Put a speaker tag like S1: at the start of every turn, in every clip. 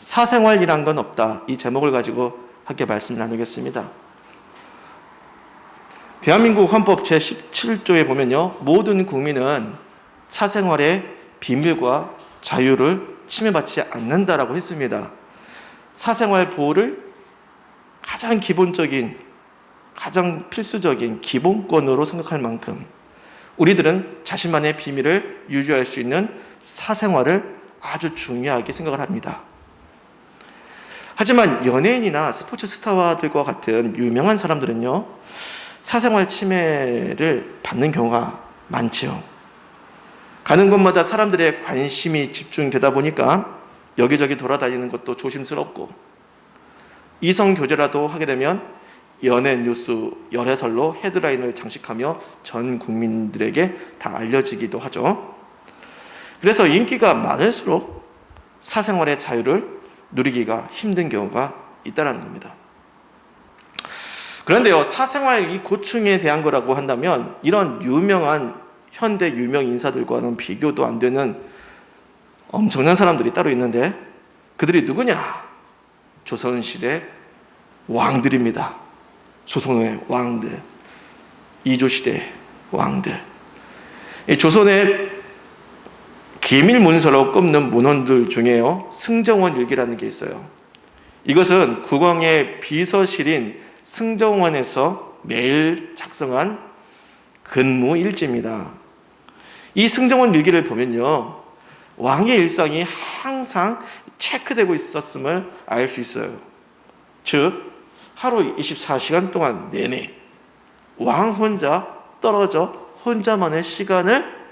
S1: 사생활이란 건 없다. 이 제목을 가지고 함께 말씀을 나누겠습니다. 대한민국 헌법 제17조에 보면요, 모든 국민은 사생활의 비밀과 자유를 침해받지 않는다라고 했습니다. 사생활 보호를 가장 기본적인, 가장 필수적인 기본권으로 생각할 만큼 우리들은 자신만의 비밀을 유지할 수 있는 사생활을 아주 중요하게 생각을 합니다. 하지만 연예인이나 스포츠 스타들과 같은 유명한 사람들은요, 사생활 침해를 받는 경우가 많지요. 가는 곳마다 사람들의 관심이 집중되다 보니까 여기저기 돌아다니는 것도 조심스럽고, 이성 교제라도 하게 되면 연예 뉴스 열애설로 헤드라인을 장식하며 전 국민들에게 다 알려지기도 하죠. 그래서 인기가 많을수록 사생활의 자유를 누리기가 힘든 경우가 있다는 겁니다. 그런데요, 사생활 이 고충에 대한 거라고 한다면 이런 유명한 현대 유명 인사들과는 비교도 안 되는 엄청난 사람들이 따로 있는데, 그들이 누구냐? 조선시대 왕들입니다. 조선의 왕들, 이조시대 왕들. 이 조선의 기밀문서로 꼽는 문헌들 중에요, 승정원 일기라는 게 있어요. 이것은 국왕의 비서실인 승정원에서 매일 작성한 근무 일지입니다. 이 승정원 일기를 보면요, 왕의 일상이 항상 체크되고 있었음을 알 수 있어요. 즉, 하루 24시간 동안 내내 왕 혼자 떨어져 혼자만의 시간을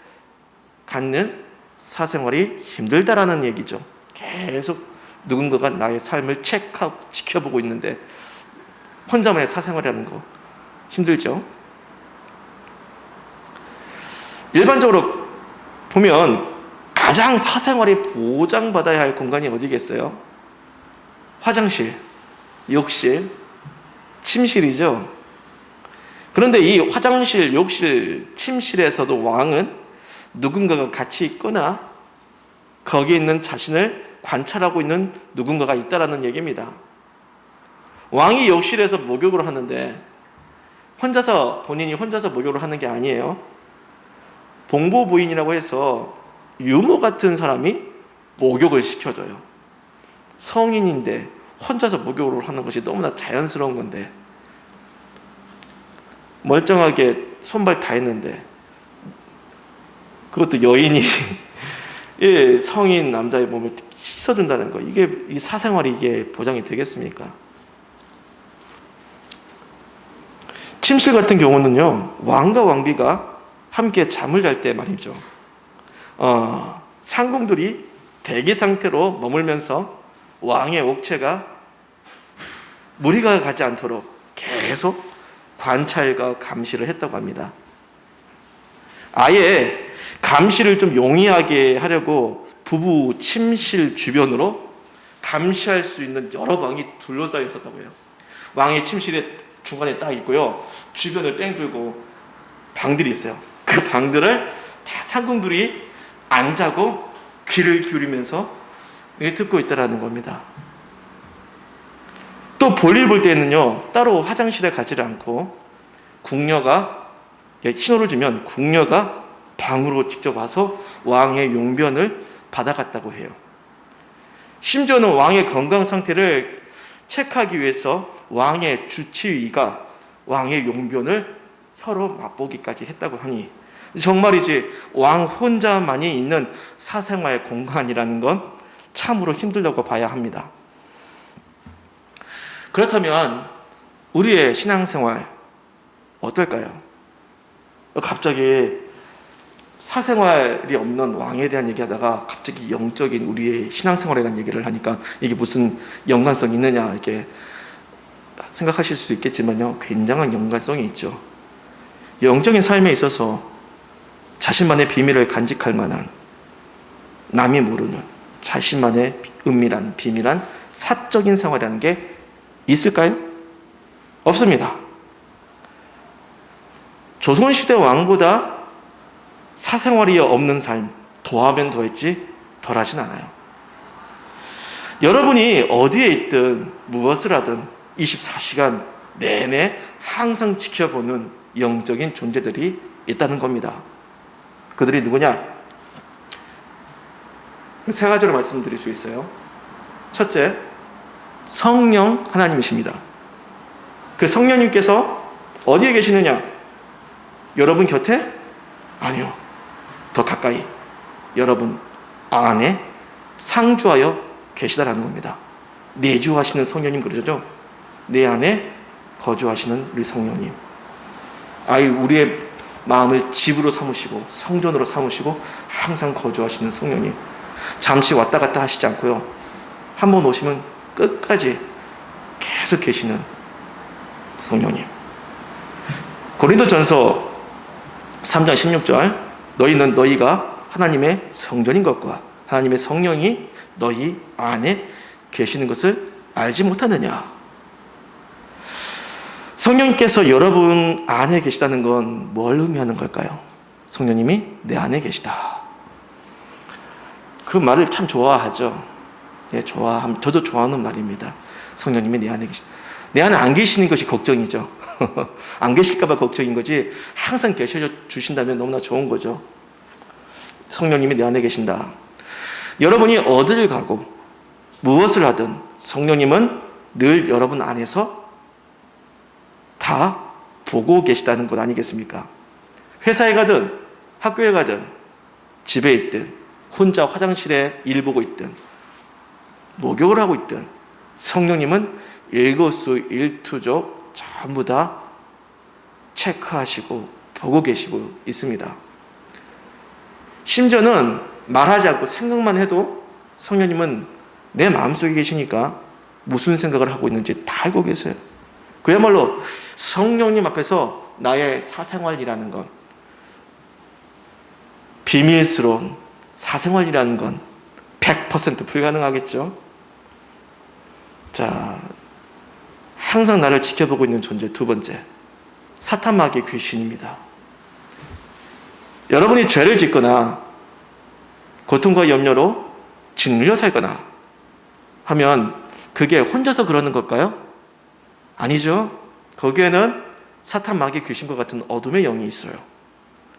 S1: 갖는 사생활이 힘들다라는 얘기죠. 계속 누군가가 나의 삶을 체크하고 지켜보고 있는데 혼자만의 사생활이라는 거 힘들죠. 일반적으로 보면 가장 사생활이 보장받아야 할 공간이 어디겠어요? 화장실, 욕실, 침실이죠. 그런데 이 화장실, 욕실, 침실에서도 왕은 누군가가 같이 있거나 거기에 있는 자신을 관찰하고 있는 누군가가 있다라는 얘기입니다. 왕이 욕실에서 목욕을 하는데 본인이 혼자서 목욕을 하는 게 아니에요. 봉보 부인이라고 해서 유모 같은 사람이 목욕을 시켜줘요. 성인인데 혼자서 목욕을 하는 것이 너무나 자연스러운 건데, 멀쩡하게 손발 다 했는데 그것도 여인이 성인 남자의 몸을 씻어준다는 거, 이 사생활이 이게 보장이 되겠습니까? 침실 같은 경우는요, 왕과 왕비가 함께 잠을 잘 때 말이죠, 상궁들이 대기 상태로 머물면서 왕의 옥체가 무리가 가지 않도록 계속 관찰과 감시를 했다고 합니다. 아예 감시를 좀 용이하게 하려고 부부 침실 주변으로 감시할 수 있는 여러 방이 둘러싸여 있었다고 해요. 왕의 침실에 중간에 딱 있고요, 주변을 뺑 돌고 방들이 있어요. 그 방들을 다 상궁들이 안 자고 귀를 기울이면서 듣고 있다라는 겁니다. 또 볼일 볼 때는요, 따로 화장실에 가지를 않고 궁녀가 신호를 주면 궁녀가 방으로 직접 와서 왕의 용변을 받아갔다고 해요. 심지어는 왕의 건강 상태를 체크하기 위해서 왕의 주치의가 왕의 용변을 혀로 맛보기까지 했다고 하니, 정말이지 왕 혼자만이 있는 사생활 공간이라는 건 참으로 힘들다고 봐야 합니다. 그렇다면 우리의 신앙생활 어떨까요? 갑자기 사생활이 없는 왕에 대한 얘기하다가 갑자기 영적인 우리의 신앙생활에 대한 얘기를 하니까 이게 무슨 연관성이 있느냐 이렇게 생각하실 수도 있겠지만요, 굉장한 연관성이 있죠. 영적인 삶에 있어서 자신만의 비밀을 간직할 만한, 남이 모르는 자신만의 은밀한 비밀한 사적인 생활이라는 게 있을까요? 없습니다. 조선시대 왕보다 사생활이 없는 삶 더하면 더했지 덜하진 않아요. 여러분이 어디에 있든 무엇을 하든 24시간 내내 항상 지켜보는 영적인 존재들이 있다는 겁니다. 그들이 누구냐? 세 가지로 말씀드릴 수 있어요. 첫째, 성령 하나님이십니다. 그 성령님께서 어디에 계시느냐? 여러분 곁에? 아니요. 더 가까이. 여러분 안에 상주하여 계시다라는 겁니다. 내주하시는 성령님 그러죠? 내 안에 거주하시는 우리 성령님. 우리의 마음을 집으로 삼으시고 성전으로 삼으시고 항상 거주하시는 성령님. 잠시 왔다 갔다 하시지 않고요. 한번 오시면 끝까지 계속 계시는 성령님. 고린도전서 3장 16절 너희는 너희가 하나님의 성전인 것과 하나님의 성령이 너희 안에 계시는 것을 알지 못하느냐. 성령님께서 여러분 안에 계시다는 건 뭘 의미하는 걸까요? 성령님이 내 안에 계시다. 그 말을 참 좋아하죠. 네, 저도 좋아하는 말입니다. 성령님이 내 안에 계시다. 내 안에 안 계시는 것이 걱정이죠. 안 계실까봐 걱정인 거지 항상 계셔주신다면 너무나 좋은 거죠. 성령님이 내 안에 계신다. 여러분이 어디를 가고 무엇을 하든 성령님은 늘 여러분 안에서 다 보고 계시다는 것 아니겠습니까? 회사에 가든 학교에 가든 집에 있든 혼자 화장실에 일 보고 있든 목욕을 하고 있든 성령님은 일거수일투족 전부 다 체크하시고 보고 계시고 있습니다. 심지어는 말하지 않고 생각만 해도 성령님은 내 마음속에 계시니까 무슨 생각을 하고 있는지 다 알고 계세요. 그야말로 성령님 앞에서 나의 사생활이라는 건, 비밀스러운 사생활이라는 건 100% 불가능하겠죠. 자, 항상 나를 지켜보고 있는 존재 두 번째, 사탄 마귀의 귀신입니다. 여러분이 죄를 짓거나 고통과 염려로 짓눌려 살거나 하면 그게 혼자서 그러는 걸까요? 아니죠. 거기에는 사탄 마귀의 귀신과 같은 어둠의 영이 있어요.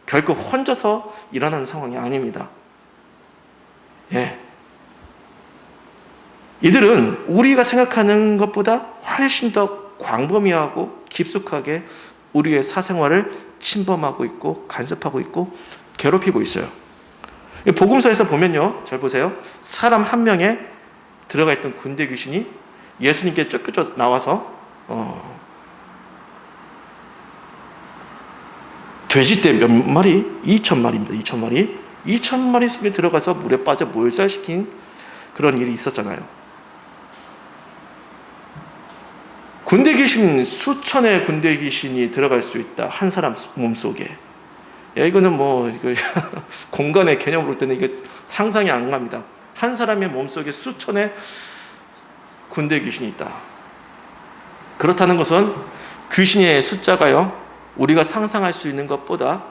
S1: 결코 혼자서 일어나는 상황이 아닙니다. 예. 이들은 우리가 생각하는 것보다 훨씬 더 광범위하고 깊숙하게 우리의 사생활을 침범하고 있고 간섭하고 있고 괴롭히고 있어요. 복음서에서 보면요, 잘 보세요. 사람 한 명에 들어가 있던 군대 귀신이 예수님께 쫓겨져 나와서 돼지떼 몇 마리? 2,000마리입니다. 2,000마리. 2,000마리 속에 들어가서 물에 빠져 몰살시킨 그런 일이 있었잖아요. 군대 귀신, 수천의 군대 귀신이 들어갈 수 있다. 한 사람 몸속에. 야, 이거는 이거 공간의 개념으로 볼 때는 이게 상상이 안 갑니다. 한 사람의 몸속에 수천의 군대 귀신이 있다. 그렇다는 것은 귀신의 숫자가요, 우리가 상상할 수 있는 것보다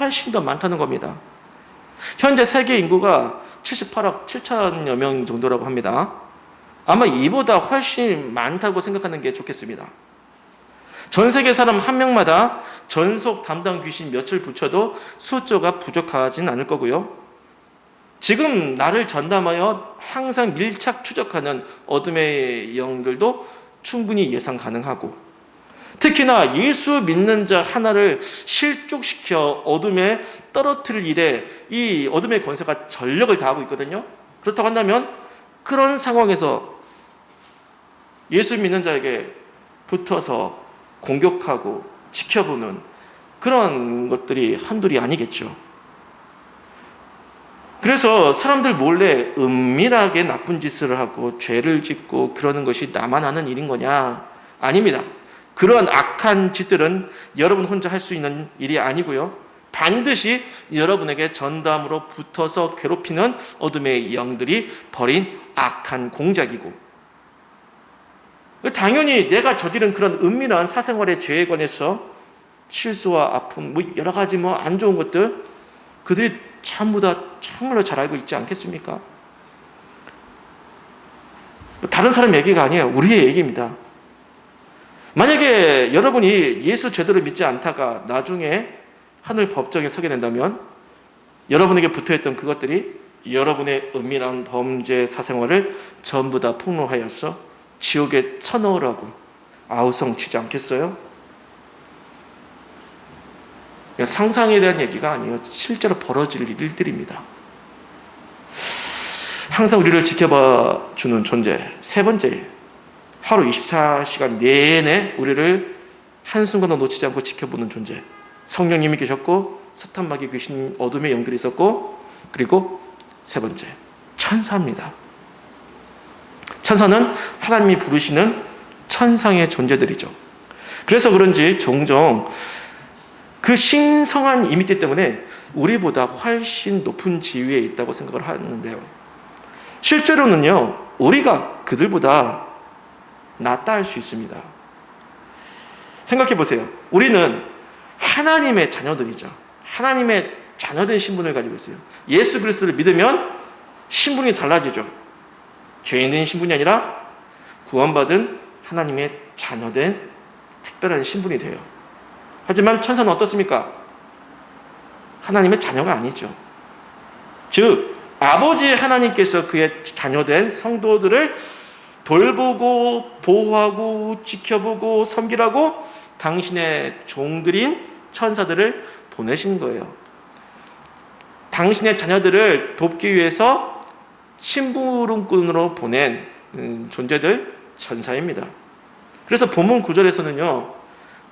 S1: 훨씬 더 많다는 겁니다. 현재 세계 인구가 78억 7천여 명 정도라고 합니다. 아마 이보다 훨씬 많다고 생각하는 게 좋겠습니다. 전 세계 사람 한 명마다 전속 담당 귀신 며칠 붙여도 숫자가 부족하진 않을 거고요. 지금 나를 전담하여 항상 밀착 추적하는 어둠의 영들도 충분히 예상 가능하고, 특히나 예수 믿는 자 하나를 실족시켜 어둠에 떨어뜨릴 일에 이 어둠의 권세가 전력을 다하고 있거든요. 그렇다고 한다면 그런 상황에서 예수 믿는 자에게 붙어서 공격하고 지켜보는 그런 것들이 한둘이 아니겠죠. 그래서 사람들 몰래 은밀하게 나쁜 짓을 하고 죄를 짓고 그러는 것이 나만 하는 일인 거냐? 아닙니다. 그런 악한 짓들은 여러분 혼자 할 수 있는 일이 아니고요. 반드시 여러분에게 전담으로 붙어서 괴롭히는 어둠의 영들이 벌인 악한 공작이고, 당연히 내가 저지른 그런 은밀한 사생활의 죄에 관해서 실수와 아픔, 여러 가지 안 좋은 것들, 그들이 전부 다 정말로 잘 알고 있지 않겠습니까? 다른 사람 얘기가 아니에요. 우리의 얘기입니다. 만약에 여러분이 예수 제대로 믿지 않다가 나중에 하늘 법정에 서게 된다면 여러분에게 붙어있던 그것들이 여러분의 은밀한 범죄 사생활을 전부 다 폭로하여서 지옥에 쳐넣으라고 아우성치지 않겠어요? 상상에 대한 얘기가 아니에요. 실제로 벌어질 일들입니다. 항상 우리를 지켜봐 주는 존재. 세 번째, 하루 24시간 내내 우리를 한순간도 놓치지 않고 지켜보는 존재. 성령님이 계셨고 사탄마귀 귀신 어둠의 영들이 있었고, 그리고 세 번째, 천사입니다. 천사는 하나님이 부르시는 천상의 존재들이죠. 그래서 그런지 종종 그 신성한 이미지 때문에 우리보다 훨씬 높은 지위에 있다고 생각을 하는데요. 실제로는요, 우리가 그들보다 낫다 할 수 있습니다. 생각해 보세요. 우리는 하나님의 자녀들이죠. 하나님의 자녀된 신분을 가지고 있어요. 예수 그리스도를 믿으면 신분이 달라지죠. 죄인된 신분이 아니라 구원받은 하나님의 자녀된 특별한 신분이 돼요. 하지만 천사는 어떻습니까? 하나님의 자녀가 아니죠. 즉 아버지 하나님께서 그의 자녀된 성도들을 돌보고 보호하고 지켜보고 섬기라고 당신의 종들인 천사들을 보내신 거예요. 당신의 자녀들을 돕기 위해서 심부름꾼으로 보낸 존재들, 천사입니다. 그래서 본문 9절에서는요,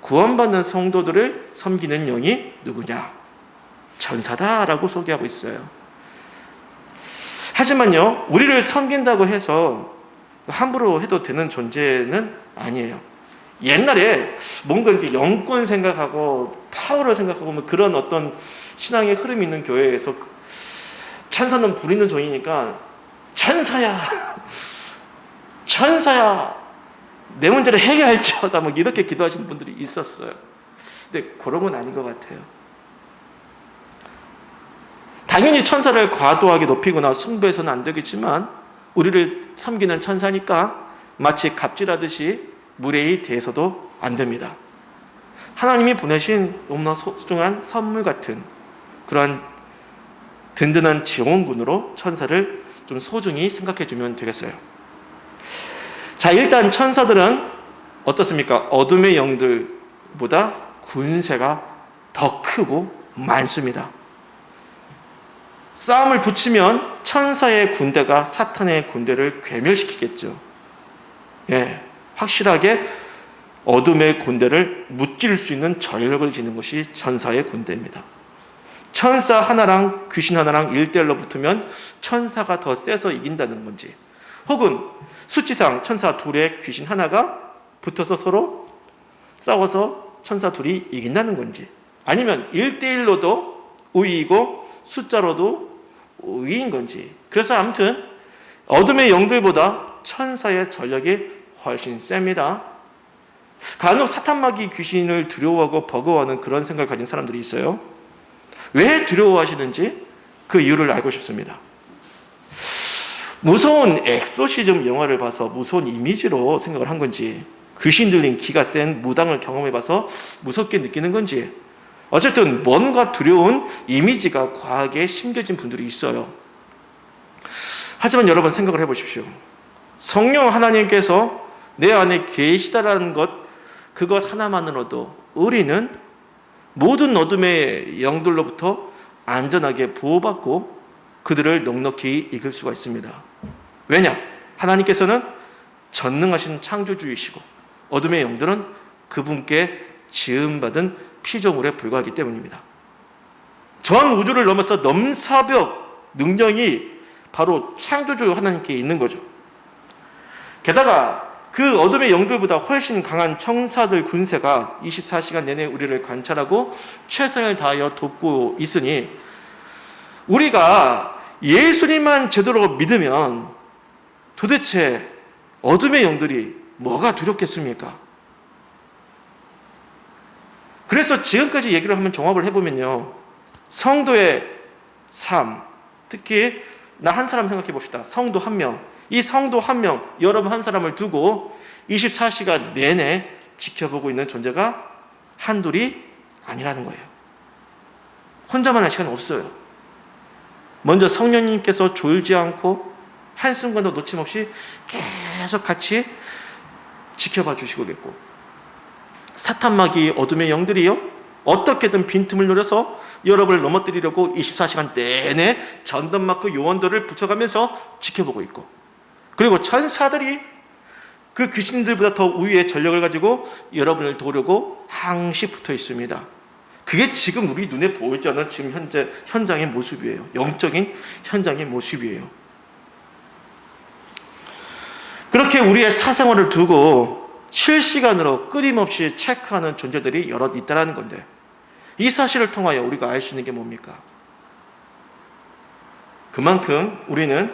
S1: 구원받는 성도들을 섬기는 영이 누구냐? 천사다라고 소개하고 있어요. 하지만요, 우리를 섬긴다고 해서 함부로 해도 되는 존재는 아니에요. 옛날에 뭔가 이렇게 영권 생각하고 파워를 생각하고 뭐 그런 어떤 신앙의 흐름이 있는 교회에서 천사는 부리는 종이니까 천사야, 천사야, 내 문제를 해결할지어다, 뭐 이렇게 기도하시는 분들이 있었어요. 근데 그런 건 아닌 것 같아요. 당연히 천사를 과도하게 높이거나 숭배해서는 안 되겠지만 우리를 섬기는 천사니까 마치 갑질하듯이 무례히 대해서도 안 됩니다. 하나님이 보내신 너무나 소중한 선물 같은 그러한 든든한 지원군으로 천사를 좀 소중히 생각해 주면 되겠어요. 자, 일단 천사들은 어떻습니까? 어둠의 영들보다 군세가 더 크고 많습니다. 싸움을 붙이면 천사의 군대가 사탄의 군대를 괴멸시키겠죠. 예, 확실하게 어둠의 군대를 무찌를 수 있는 전력을 지닌 것이 천사의 군대입니다. 천사 하나랑 귀신 하나랑 1대1로 붙으면 천사가 더 세서 이긴다는 건지, 혹은 수치상 천사 둘에 귀신 하나가 붙어서 서로 싸워서 천사 둘이 이긴다는 건지, 아니면 1대1로도 우위이고 숫자로도 우위인 건지. 그래서 아무튼 어둠의 영들보다 천사의 전력이 훨씬 셉니다. 간혹 사탄마귀 귀신을 두려워하고 버거워하는 그런 생각을 가진 사람들이 있어요. 왜 두려워하시는지 그 이유를 알고 싶습니다. 무서운 엑소시즘 영화를 봐서 무서운 이미지로 생각을 한 건지, 귀신 들린 기가 센 무당을 경험해봐서 무섭게 느끼는 건지, 어쨌든 뭔가 두려운 이미지가 과하게 심겨진 분들이 있어요. 하지만 여러분 생각을 해보십시오. 성령 하나님께서 내 안에 계시다라는 것, 그것 하나만으로도 우리는 모든 어둠의 영들로부터 안전하게 보호받고 그들을 넉넉히 이길 수가 있습니다. 왜냐? 하나님께서는 전능하신 창조주이시고 어둠의 영들은 그분께 지음받은 피조물에 불과하기 때문입니다. 전 우주를 넘어서 넘사벽 능력이 바로 창조주 하나님께 있는 거죠. 게다가 그 어둠의 영들보다 훨씬 강한 천사들 군세가 24시간 내내 우리를 관찰하고 최선을 다하여 돕고 있으니 우리가 예수님만 제대로 믿으면 도대체 어둠의 영들이 뭐가 두렵겠습니까? 그래서 지금까지 얘기를 한번 종합을 해보면요, 성도의 삶, 특히 나 한 사람 생각해 봅시다. 성도 한 명, 이 성도 한 명, 여러분 한 사람을 두고 24시간 내내 지켜보고 있는 존재가 한둘이 아니라는 거예요. 혼자만의 시간 없어요. 먼저 성령님께서 졸지 않고 한순간도 놓침없이 계속 같이 지켜봐 주시고겠고, 사탄 마귀 어둠의 영들이요 어떻게든 빈틈을 노려서 여러분을 넘어뜨리려고 24시간 내내 전담마크 요원들을 붙여가면서 지켜보고 있고, 그리고 천사들이 그 귀신들보다 더 우위의 전력을 가지고 여러분을 도우려고 항시 붙어 있습니다. 그게 지금 우리 눈에 보이지 않는 지금 현장의 모습이에요. 영적인 현장의 모습이에요. 그렇게 우리의 사생활을 두고 실시간으로 끊임없이 체크하는 존재들이 여럿 있다는 건데, 이 사실을 통하여 우리가 알 수 있는 게 뭡니까? 그만큼 우리는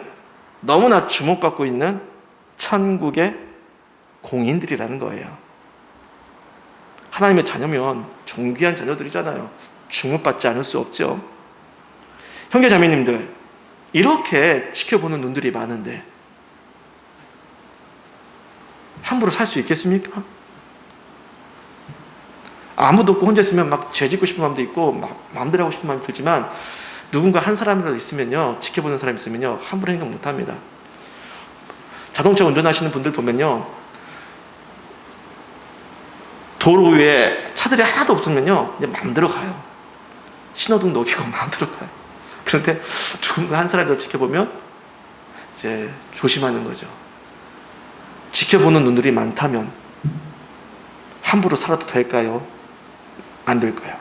S1: 너무나 주목받고 있는 천국의 공인들이라는 거예요. 하나님의 자녀면 존귀한 자녀들이잖아요. 주목받지 않을 수 없죠. 형제 자매님들, 이렇게 지켜보는 눈들이 많은데 함부로 살 수 있겠습니까? 아무도 없고 혼자 있으면 막 죄 짓고 싶은 마음도 있고 막 마음대로 하고 싶은 마음이 들지만, 누군가 한 사람이라도 있으면요, 지켜보는 사람이 있으면요, 함부로 행동 못합니다. 자동차 운전하시는 분들 보면요, 도로 위에 차들이 하나도 없으면요, 그냥 마음대로 가요. 신호등 녹이고 마음대로 가요. 그런데 누군가 한 사람이라도 지켜보면 이제 조심하는 거죠. 지켜보는 눈들이 많다면 함부로 살아도 될까요? 안 될 거예요.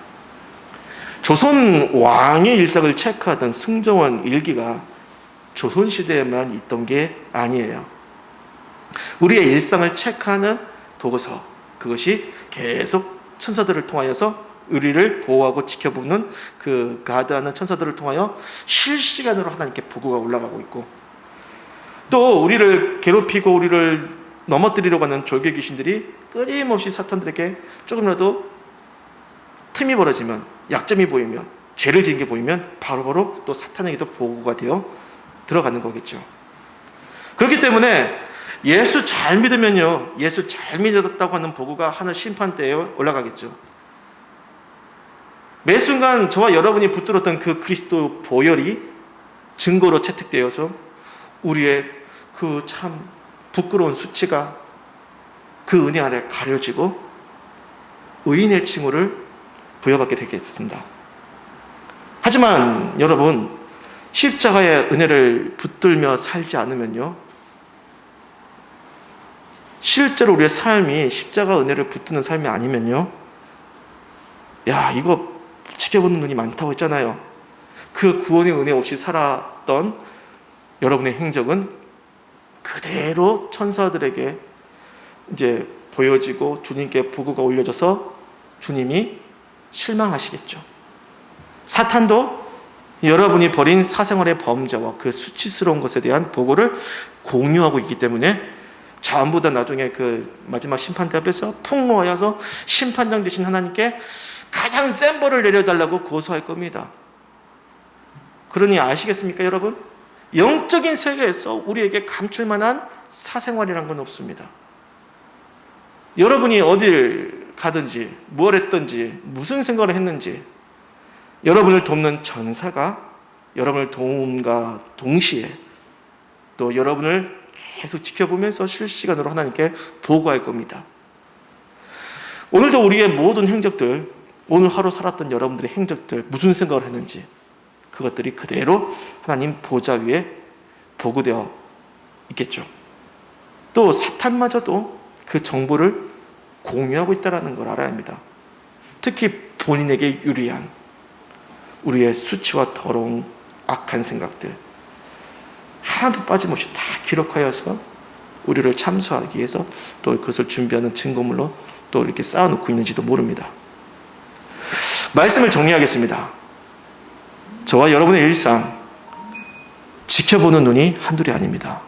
S1: 조선 왕의 일상을 체크하던 승정원 일기가 조선시대에만 있던 게 아니에요. 우리의 일상을 체크하는 도구서, 그것이 계속 천사들을 통하여서 우리를 보호하고 지켜보는 그 가드하는 천사들을 통하여 실시간으로 하나님께 보고가 올라가고 있고, 또 우리를 괴롭히고 우리를 넘어뜨리려고 하는 졸개 귀신들이 끊임없이 사탄들에게 조금이라도 틈이 벌어지면, 약점이 보이면, 죄를 지은 게 보이면 바로바로 또 사탄에게도 보고가 되어 들어가는 거겠죠. 그렇기 때문에 예수 잘 믿으면요, 예수 잘 믿었다고 하는 보고가 하늘 심판대에 올라가겠죠. 매 순간 저와 여러분이 붙들었던 그 그리스도 보혈이 증거로 채택되어서 우리의 그 참 부끄러운 수치가 그 은혜 아래 가려지고 의인의 칭호를 부여받게 되겠습니다. 하지만 여러분, 십자가의 은혜를 붙들며 살지 않으면요, 실제로 우리의 삶이 십자가 은혜를 붙드는 삶이 아니면요, 야, 이거 지켜보는 눈이 많다고 했잖아요. 그 구원의 은혜 없이 살았던 여러분의 행적은 그대로 천사들에게 이제 보여지고 주님께 보고가 올려져서 주님이 실망하시겠죠. 사탄도 여러분이 벌인 사생활의 범죄와 그 수치스러운 것에 대한 보고를 공유하고 있기 때문에 전부 다 나중에 그 마지막 심판대 앞에서 폭로하여서 심판장 되신 하나님께 가장 센 벌을 내려달라고 고소할 겁니다. 그러니 아시겠습니까, 여러분? 영적인 세계에서 우리에게 감출 만한 사생활이란 건 없습니다. 여러분이 어딜 가든지 뭘 했든지 무슨 생각을 했는지, 여러분을 돕는 전사가 여러분을 도움과 동시에 또 여러분을 계속 지켜보면서 실시간으로 하나님께 보고할 겁니다. 오늘도 우리의 모든 행적들, 오늘 하루 살았던 여러분들의 행적들, 무슨 생각을 했는지 그것들이 그대로 하나님 보좌 위에 보고되어 있겠죠. 또 사탄마저도 그 정보를 공유하고 있다는 걸 알아야 합니다. 특히 본인에게 유리한 우리의 수치와 더러운 악한 생각들 하나도 빠짐없이 다 기록하여서 우리를 참수하기 위해서 또 그것을 준비하는 증거물로 또 이렇게 쌓아놓고 있는지도 모릅니다. 말씀을 정리하겠습니다. 저와 여러분의 일상 지켜보는 눈이 한둘이 아닙니다.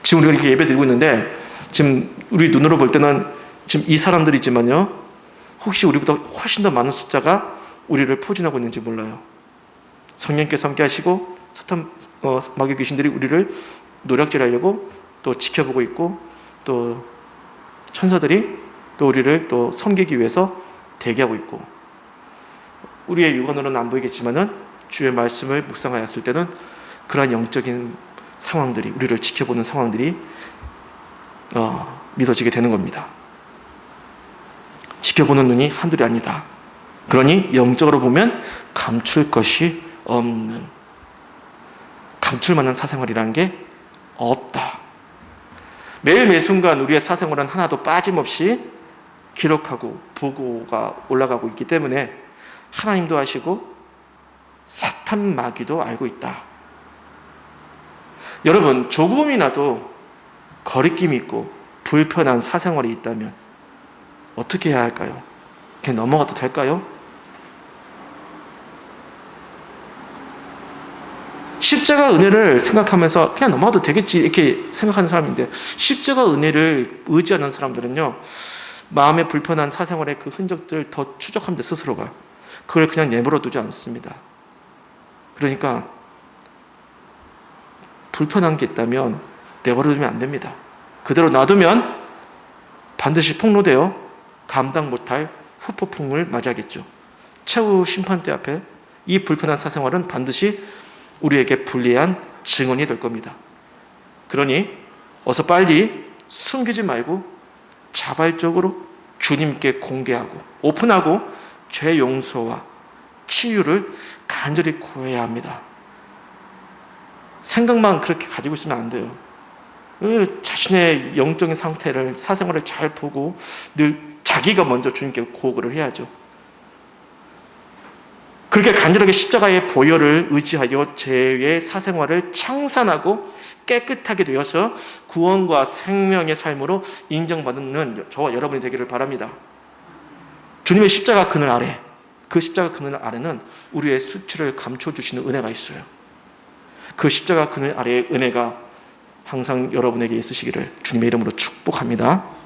S1: 지금 우리가 이렇게 예배 드리고 있는데 지금 우리 눈으로 볼 때는 지금 이 사람들이지만요, 혹시 우리보다 훨씬 더 많은 숫자가 우리를 포진하고 있는지 몰라요. 성령께서 함께 하시고 사탄 마귀 귀신들이 우리를 노력질하려고 또 지켜보고 있고, 또 천사들이 또 우리를 또 섬기기 위해서 대기하고 있고, 우리의 육안으로는 안 보이겠지만은 주의 말씀을 묵상하였을 때는 그러한 영적인 상황들이, 우리를 지켜보는 상황들이 믿어지게 되는 겁니다. 지켜보는 눈이 한둘이 아니다. 그러니 영적으로 보면 감출 것이 없는, 감출 만한 사생활이라는 게 없다. 매일 매순간 우리의 사생활은 하나도 빠짐없이 기록하고 보고가 올라가고 있기 때문에 하나님도 아시고 사탄 마귀도 알고 있다. 여러분, 조금이라도 거리낌이 있고 불편한 사생활이 있다면 어떻게 해야 할까요? 그냥 넘어가도 될까요? 십자가 은혜를 생각하면서 그냥 넘어가도 되겠지 이렇게 생각하는 사람인데, 십자가 은혜를 의지하는 사람들은요, 마음에 불편한 사생활의 그 흔적들을 더 추적합니다. 스스로가. 그걸 그냥 내버려 두지 않습니다. 그러니까 불편한 게 있다면 내버려 두면 안 됩니다. 그대로 놔두면 반드시 폭로되어 감당 못할 후폭풍을 맞이하겠죠. 최후 심판대 앞에 이 불편한 사생활은 반드시 우리에게 불리한 증언이 될 겁니다. 그러니 어서 빨리 숨기지 말고 자발적으로 주님께 공개하고 오픈하고 죄 용서와 치유를 간절히 구해야 합니다. 생각만 그렇게 가지고 있으면 안 돼요. 자신의 영적인 상태를, 사생활을 잘 보고 늘 자기가 먼저 주님께 고백을 해야죠. 그렇게 간절하게 십자가의 보혈을 의지하여 죄의 사생활을 청산하고 깨끗하게 되어서 구원과 생명의 삶으로 인정받는 저와 여러분이 되기를 바랍니다. 주님의 십자가 그늘 아래, 그 십자가 그늘 아래는 우리의 수치를 감춰주시는 은혜가 있어요. 그 십자가 그늘 아래의 은혜가 항상 여러분에게 있으시기를 주님의 이름으로 축복합니다.